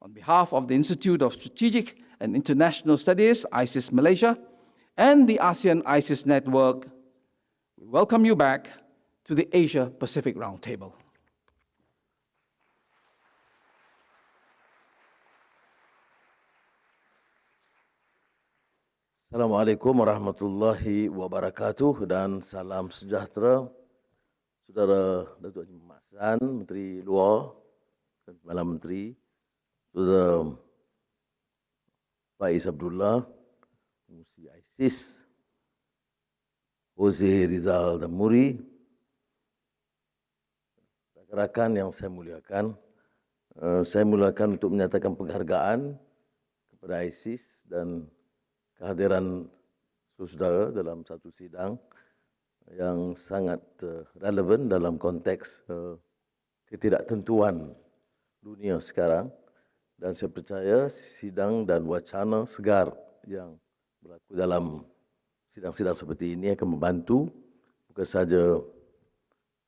On behalf of the Institute of Strategic and International Studies, ISIS Malaysia, and the ASEAN ISIS Network, we welcome you back to the Asia-Pacific Roundtable. Assalamualaikum warahmatullahi wabarakatuh dan salam sejahtera Saudara Datuk Haji Muhammad Hassan, Menteri Luar dan Perdana Menteri, Saudara Faiz Abdullah, Pengurusi ISIS, Jose Rizal Damuri, rakan-rakan yang saya muliakan untuk menyatakan penghargaan kepada ISIS dan kehadiran saudara dalam satu sidang yang sangat relevan dalam konteks ketidaktentuan dunia sekarang, dan saya percaya sidang dan wacana segar yang berlaku dalam sidang-sidang seperti ini akan membantu bukan sahaja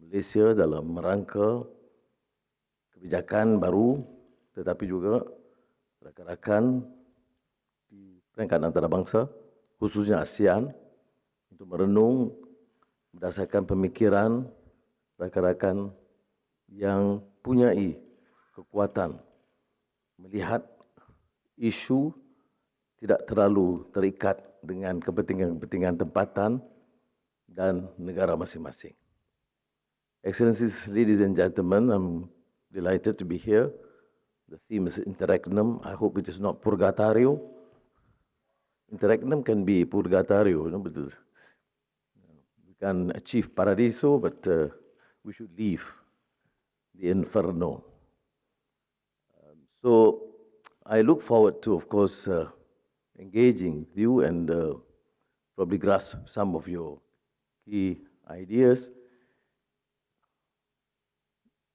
Malaysia dalam merangka kebijakan baru, tetapi juga rakan-rakan di peringkat antarabangsa, khususnya ASEAN, untuk merenung berdasarkan pemikiran rakan-rakan yang punyai kekuatan melihat isu tidak terlalu terikat dengan kepentingan-kepentingan tempatan dan negara masing-masing. Excellencies, ladies and gentlemen, I'm delighted to be here. The theme is interregnum. I hope it is not purgatorio. Interregnum can be purgatorio, but we can achieve paradiso, but we should leave the inferno. So I look forward to, of course, engaging with you and probably grasp some of your key ideas,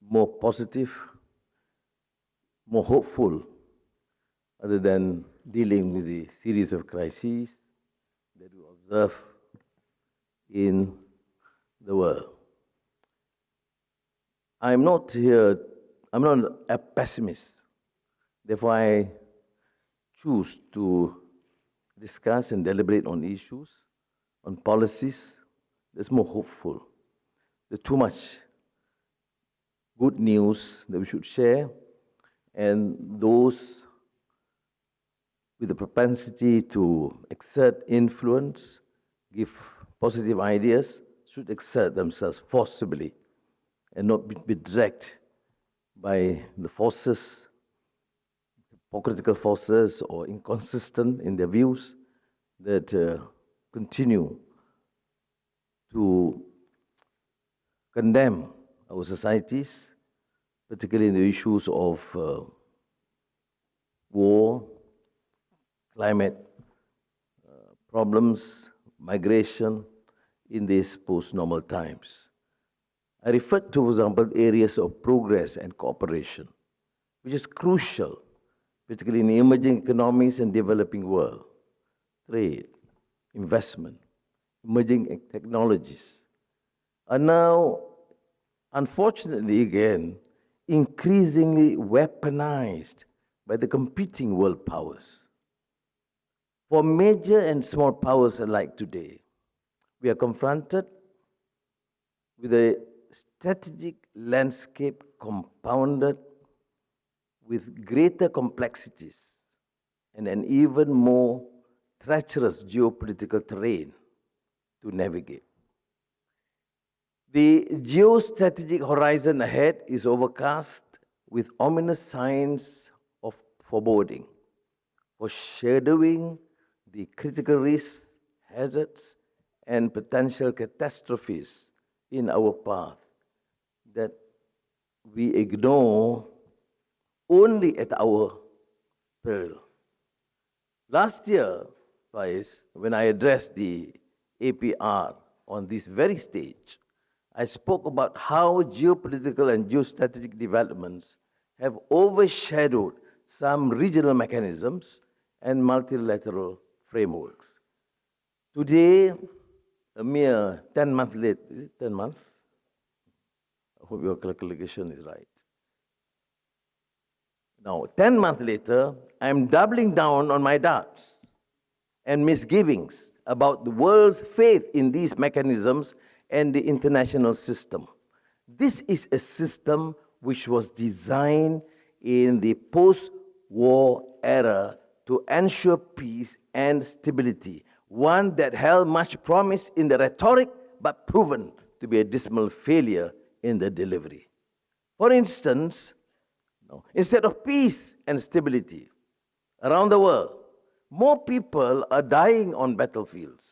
more positive, more hopeful, other than dealing with the series of crises that we observe in the world. I'm not a pessimist. Therefore, I choose to discuss and deliberate on issues, on policies that's more hopeful. There's too much good news that we should share, and those with the propensity to exert influence, give positive ideas, should exert themselves forcibly and not be dragged by the forces, hypocritical forces, or inconsistent in their views that continue to condemn our societies, particularly in the issues of war, climate problems, migration in these post-normal times. I referred to, for example, areas of progress and cooperation, which is crucial, particularly in the emerging economies and developing world. Trade, investment, emerging technologies are now, unfortunately again, increasingly weaponized by the competing world powers. For major and small powers alike today, we are confronted with a strategic landscape compounded with greater complexities and an even more treacherous geopolitical terrain to navigate. The geostrategic horizon ahead is overcast with ominous signs of foreboding, foreshadowing the critical risks, hazards, and potential catastrophes in our path that we ignore only at our peril. Last year, when I addressed the APR on this very stage, I spoke about how geopolitical and geostrategic developments have overshadowed some regional mechanisms and multilateral frameworks. Today, a mere 10 months late, is it 10 months? I hope your calculation is right. Now, 10 months later, I'm doubling down on my doubts and misgivings about the world's faith in these mechanisms and the international system. This is a system which was designed in the post-war era to ensure peace and stability, one that held much promise in the rhetoric but proven to be a dismal failure in the delivery. For instance, instead of peace and stability around the world, more people are dying on battlefields,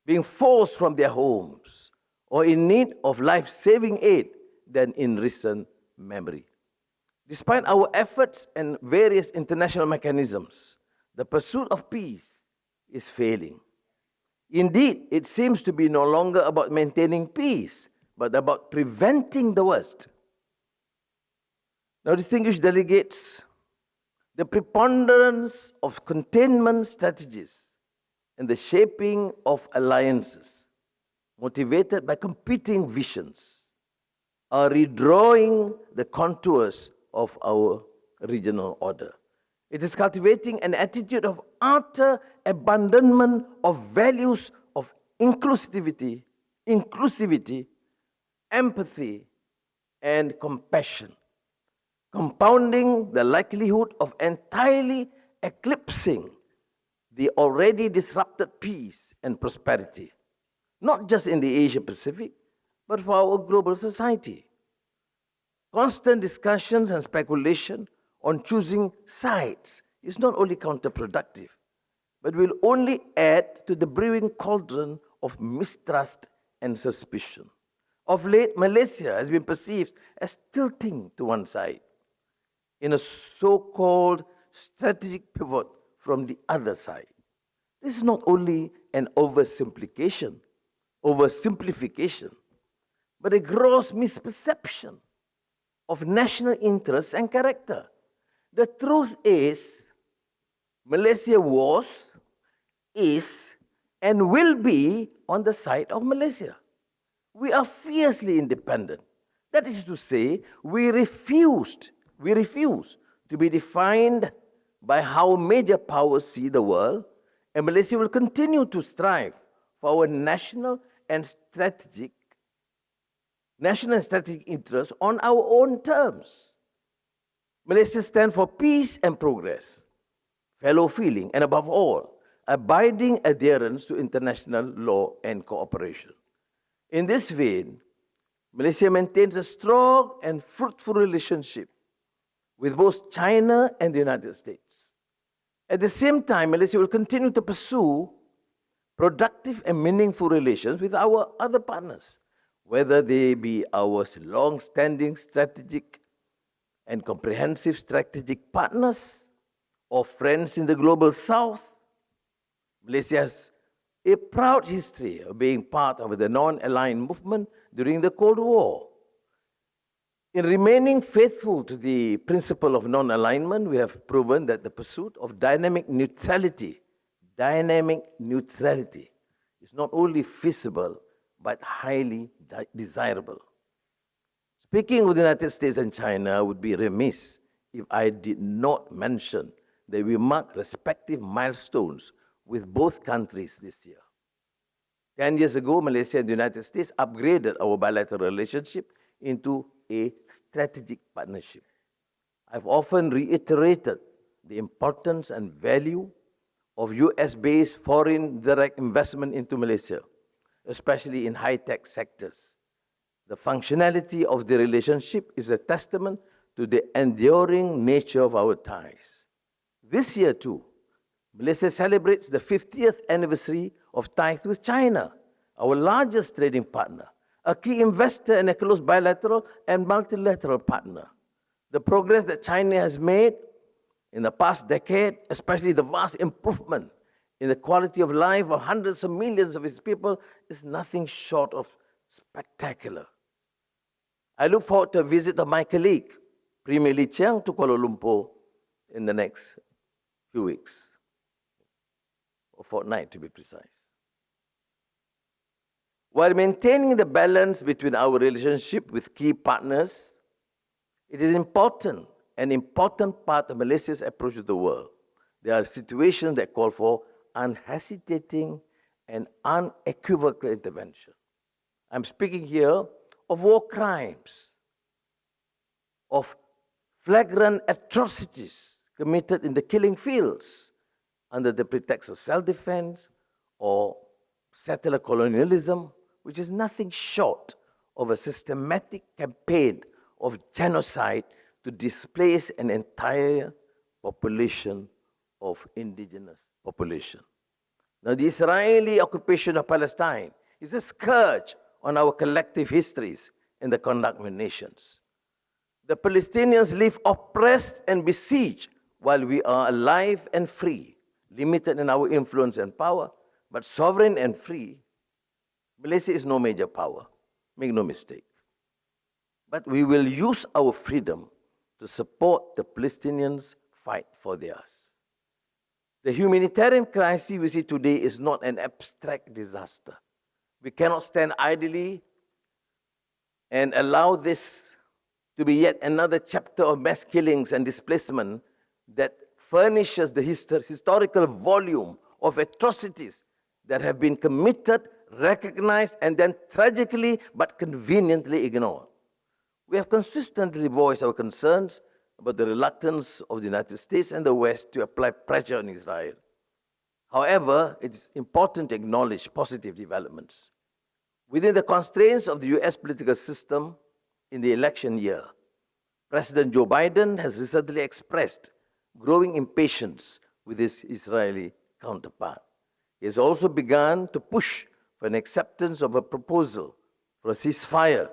being forced from their homes, or in need of life-saving aid than in recent memory. Despite our efforts and various international mechanisms, the pursuit of peace is failing. Indeed, it seems to be no longer about maintaining peace, but about preventing the worst. Now, distinguished delegates, the preponderance of containment strategies and the shaping of alliances motivated by competing visions are redrawing the contours of our regional order. It is cultivating an attitude of utter abandonment of values of inclusivity, empathy, and compassion, compounding the likelihood of entirely eclipsing the already disrupted peace and prosperity, not just in the Asia-Pacific, but for our global society. Constant discussions and speculation on choosing sides is not only counterproductive, but will only add to the brewing cauldron of mistrust and suspicion. Of late, Malaysia has been perceived as tilting to one side in a so-called strategic pivot from the other side. This is not only an oversimplification, but a gross misperception of national interests and character. The truth is, Malaysia was, is, and will be on the side of Malaysia. We are fiercely independent. That is to say, we refuse to be defined by how major powers see the world, and Malaysia will continue to strive for our national and strategic interests on our own terms. Malaysia stands for peace and progress, fellow feeling, and above all, abiding adherence to international law and cooperation. In this vein, Malaysia maintains a strong and fruitful relationship with both China and the United States. At the same time, Malaysia will continue to pursue productive and meaningful relations with our other partners, whether they be our long-standing strategic and comprehensive strategic partners or friends in the global south. Malaysia has a proud history of being part of the non-aligned movement during the Cold War. In remaining faithful to the principle of non-alignment, we have proven that the pursuit of dynamic neutrality is not only feasible, but highly desirable. Speaking of the United States and China, I would be remiss if I did not mention that we mark respective milestones with both countries this year. 10 years ago, Malaysia and the United States upgraded our bilateral relationship into a strategic partnership. I've often reiterated the importance and value of US-based foreign direct investment into Malaysia, especially in high-tech sectors. The functionality of the relationship is a testament to the enduring nature of our ties. This year, too, Malaysia celebrates the 50th anniversary of ties with China, our largest trading partner, a key investor and a close bilateral and multilateral partner. The progress that China has made in the past decade, especially the vast improvement in the quality of life of hundreds of millions of its people, is nothing short of spectacular. I look forward to a visit of my colleague, Premier Lee Chiang, to Kuala Lumpur in the next few weeks, or fortnight to be precise. While maintaining the balance between our relationship with key partners, it is important an important part of Malaysia's approach to the world. There are situations that call for unhesitating and unequivocal intervention. I'm speaking here of war crimes, of flagrant atrocities committed in the killing fields under the pretext of self-defense or settler colonialism, which is nothing short of a systematic campaign of genocide to displace an entire population of indigenous population. Now, the Israeli occupation of Palestine is a scourge on our collective histories and the conduct of nations. The Palestinians live oppressed and besieged while we are alive and free, limited in our influence and power, but sovereign and free. Malaysia is no major power, make no mistake. But we will use our freedom to support the Palestinians' fight for theirs. The humanitarian crisis we see today is not an abstract disaster. We cannot stand idly and allow this to be yet another chapter of mass killings and displacement that furnishes the historical volume of atrocities that have been committed, recognized, and then tragically but conveniently ignored. We have consistently voiced our concerns about the reluctance of the United States and the West to apply pressure on Israel. However, it is important to acknowledge positive developments. Within the constraints of the US political system in the election year, President Joe Biden has recently expressed growing impatience with his Israeli counterpart. He has also begun to push for an acceptance of a proposal for a ceasefire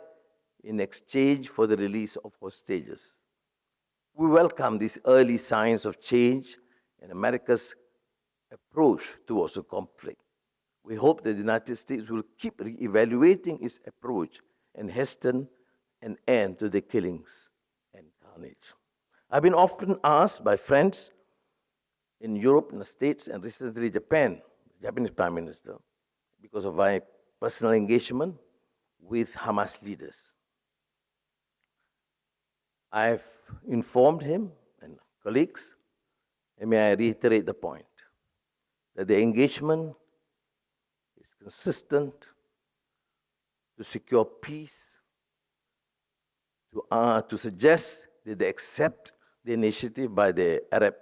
in exchange for the release of hostages. We welcome these early signs of change in America's approach towards the conflict. We hope that the United States will keep re-evaluating its approach and hasten an end to the killings and carnage. I've been often asked by friends in Europe, in the States, and recently Japan, the Japanese Prime Minister, because of my personal engagement with Hamas leaders. I've informed him and colleagues, and may I reiterate the point, that the engagement is consistent to secure peace, to suggest that they accept the initiative by the Arab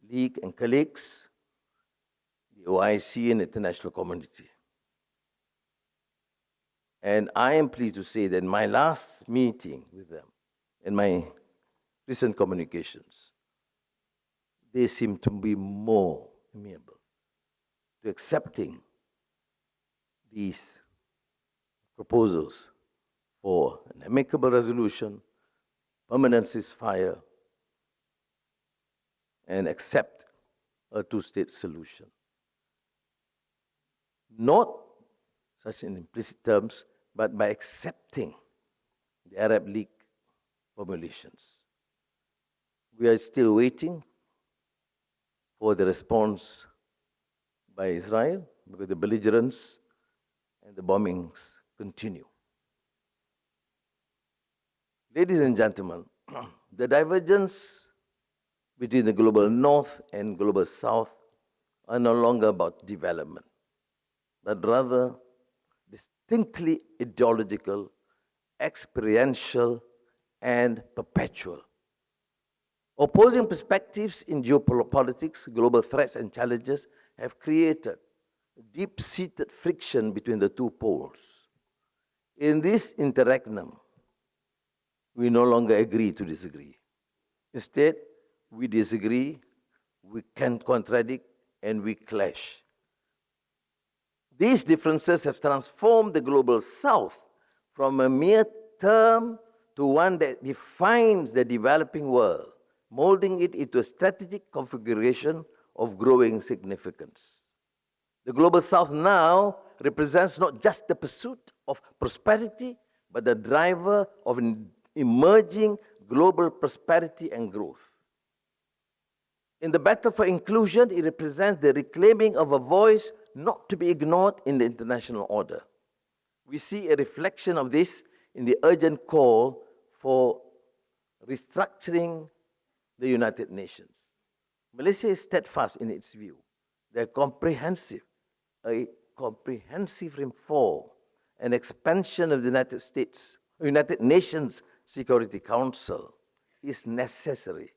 League and colleagues, the OIC and the international community. And I am pleased to say that in my last meeting with them, in my recent communications, they seem to be more amenable to accepting these proposals for an amicable resolution, permanent ceasefire, and accept a two-state solution. Not such in implicit terms, but by accepting the Arab League formulations. We are still waiting for the response by Israel, because the belligerence and the bombings continue. Ladies and gentlemen, the divergence between the global north and global south are no longer about development, but rather distinctly ideological, experiential, and perpetual. Opposing perspectives in geopolitics, global threats and challenges have created deep-seated friction between the two poles. In this interregnum, we no longer agree to disagree. Instead, we disagree, we can contradict, and we clash. These differences have transformed the global south from a mere term to one that defines the developing world, molding it into a strategic configuration of growing significance. The global south now represents not just the pursuit of prosperity, but the driver of an emerging global prosperity and growth. In the battle for inclusion, it represents the reclaiming of a voice not to be ignored in the international order. We see a reflection of this in the urgent call for restructuring the United Nations. Malaysia is steadfast in its view that a comprehensive reform and expansion of the United Nations Security Council is necessary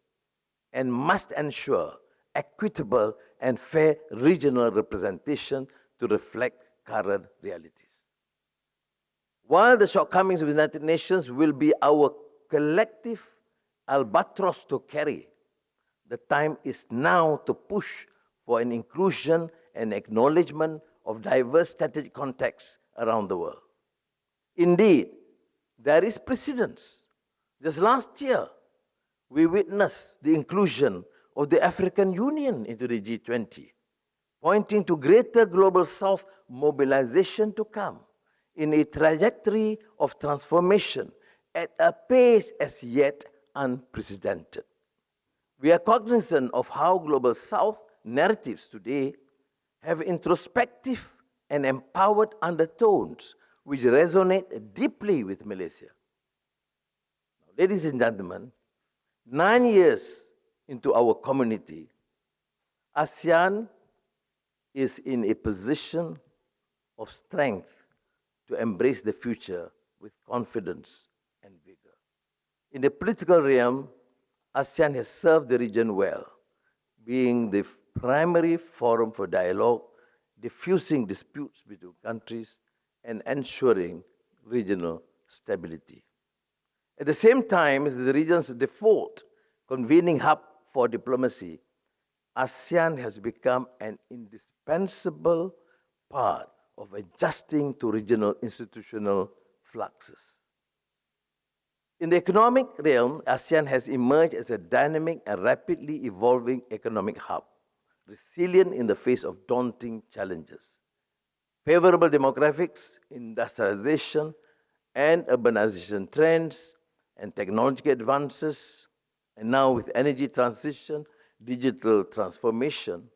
and must ensure equitable and fair regional representation to reflect current realities. While the shortcomings of the United Nations will be our collective albatross to carry, the time is now to push for an inclusion and acknowledgement of diverse strategic contexts around the world. Indeed, there is precedence. Just last year, we witnessed the inclusion of the African Union into the G20, pointing to greater global South mobilization to come in a trajectory of transformation at a pace as yet unprecedented. We are cognizant of how global South narratives today have introspective and empowered undertones which resonate deeply with Malaysia. Now, ladies and gentlemen, 9 years into our community, ASEAN is in a position of strength to embrace the future with confidence and vigor. In the political realm, ASEAN has served the region well, being the primary forum for dialogue, diffusing disputes between countries, and ensuring regional stability. At the same time, as the region's default convening hub for diplomacy, ASEAN has become an indispensable part of adjusting to regional institutional fluxes. In the economic realm, ASEAN has emerged as a dynamic and rapidly evolving economic hub, resilient in the face of daunting challenges. Favorable demographics, industrialization, and urbanization trends, and technological advances, and now with energy transition, digital transformation,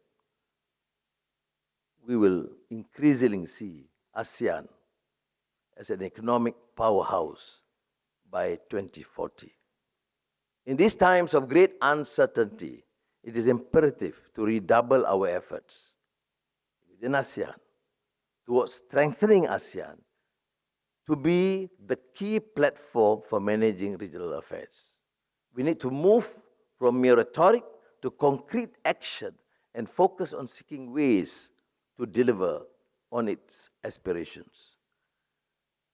we will increasingly see ASEAN as an economic powerhouse by 2040. In these times of great uncertainty, it is imperative to redouble our efforts within ASEAN towards strengthening ASEAN to be the key platform for managing regional affairs. We need to move from mere rhetoric to concrete action and focus on seeking ways to deliver on its aspirations.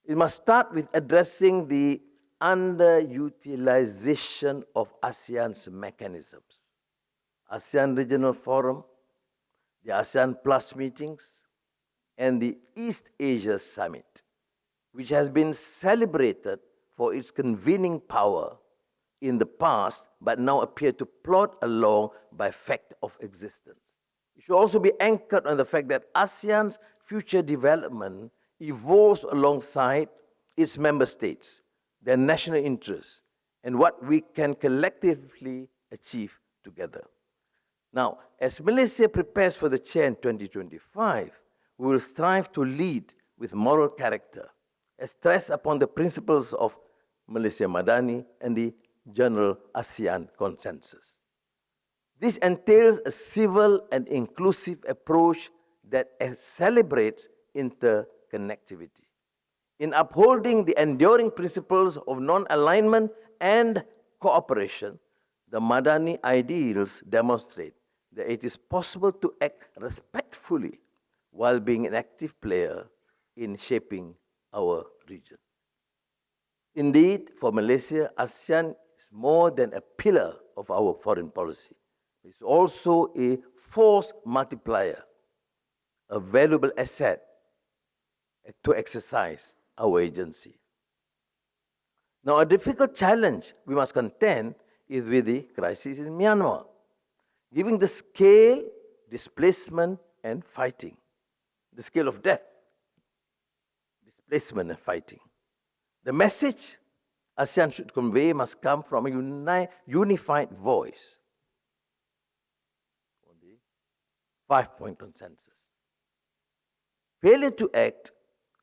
It must start with addressing the underutilization of ASEAN's mechanisms. ASEAN Regional Forum, the ASEAN Plus meetings, and the East Asia Summit, which has been celebrated for its convening power in the past, but now appear to plod along by fact of existence. It should also be anchored on the fact that ASEAN's future development evolves alongside its member states, their national interests, and what we can collectively achieve together. Now, as Malaysia prepares for the chair in 2025, we will strive to lead with moral character, as stressed upon the principles of Malaysia Madani and the General ASEAN Consensus. This entails a civil and inclusive approach that celebrates interconnectivity. In upholding the enduring principles of non-alignment and cooperation, the Madani ideals demonstrate that it is possible to act respectfully while being an active player in shaping our region. Indeed, for Malaysia, ASEAN is more than a pillar of our foreign policy. It's also a force multiplier, a valuable asset to exercise our agency. Now, a difficult challenge we must contend is with the crisis in Myanmar, given the scale, displacement, and fighting, the scale of death, displacement, and fighting. The message ASEAN should convey must come from a unified voice on the 5-point consensus. Failure to act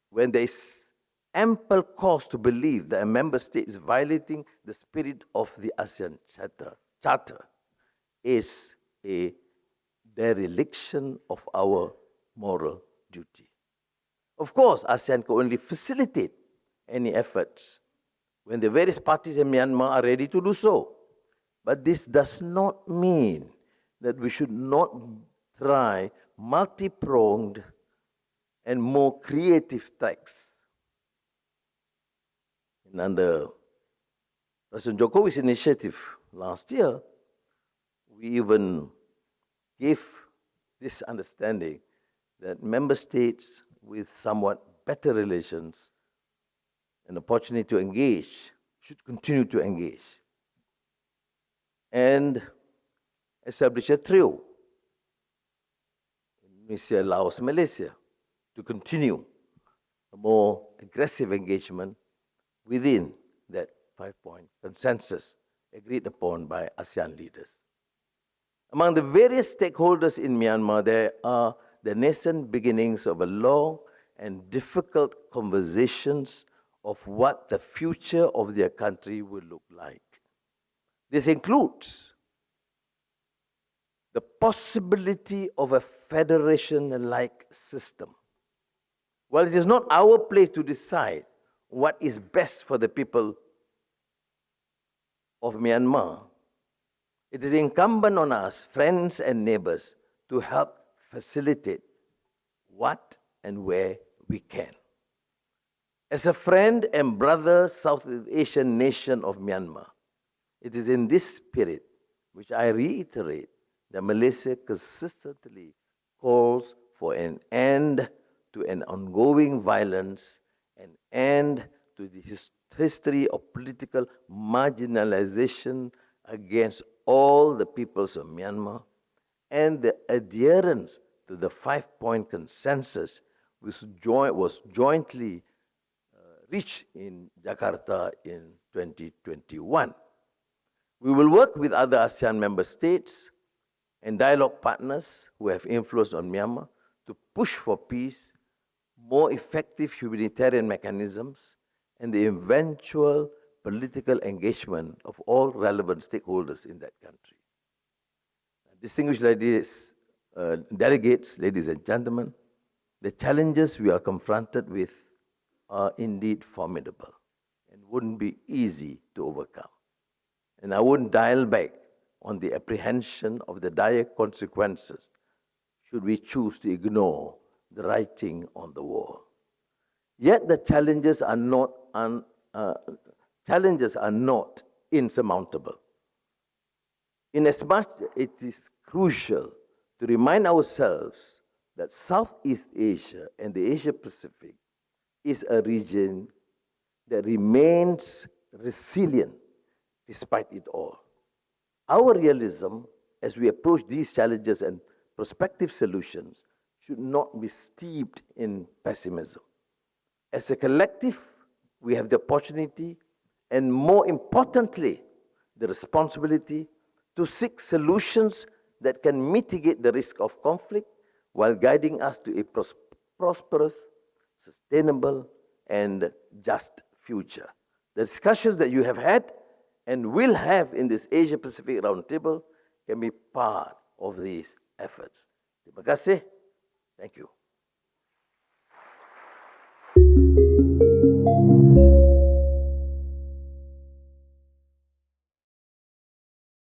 when there is ample cause to believe that a member state is violating the spirit of the ASEAN Charter is a dereliction of our moral duty. Of course, ASEAN can only facilitate any efforts when the various parties in Myanmar are ready to do so. But this does not mean that we should not try multi-pronged and more creative tracks. And under President Jokowi's initiative last year, we even gave this understanding that member states with somewhat better relations and opportunity to engage should continue to engage and establish a trio in Indonesia, Laos, Malaysia to continue a more aggressive engagement within that 5-point consensus agreed upon by ASEAN leaders. Among the various stakeholders in Myanmar, there are the nascent beginnings of a long and difficult conversations of what the future of their country will look like. This includes the possibility of a federation-like system. While it is not our place to decide what is best for the people of Myanmar, it is incumbent on us, friends and neighbors, to help facilitate what and where we can. As a friend and brother Southeast Asian nation of Myanmar, it is in this spirit which I reiterate that Malaysia consistently calls for an end to an ongoing violence, an end to the history of political marginalization against all the peoples of Myanmar, and the adherence to the 5-point consensus which was jointly reached in Jakarta in 2021. We will work with other ASEAN member states and dialogue partners who have influence on Myanmar to push for peace, more effective humanitarian mechanisms, and the eventual political engagement of all relevant stakeholders in that country. Distinguished ladies, delegates, ladies and gentlemen, the challenges we are confronted with are indeed formidable and wouldn't be easy to overcome. And I wouldn't dial back on the apprehension of the dire consequences should we choose to ignore the writing on the wall. Yet the challenges are not insurmountable. Inasmuch it is crucial to remind ourselves that Southeast Asia and the Asia Pacific is a region that remains resilient despite it all. Our realism as we approach these challenges and prospective solutions should not be steeped in pessimism. As a collective, we have the opportunity and, more importantly, the responsibility to seek solutions that can mitigate the risk of conflict while guiding us to a prosperous, sustainable, and just future. The discussions that you have had and will have in this Asia-Pacific Roundtable can be part of these efforts. Terima kasih. Thank you.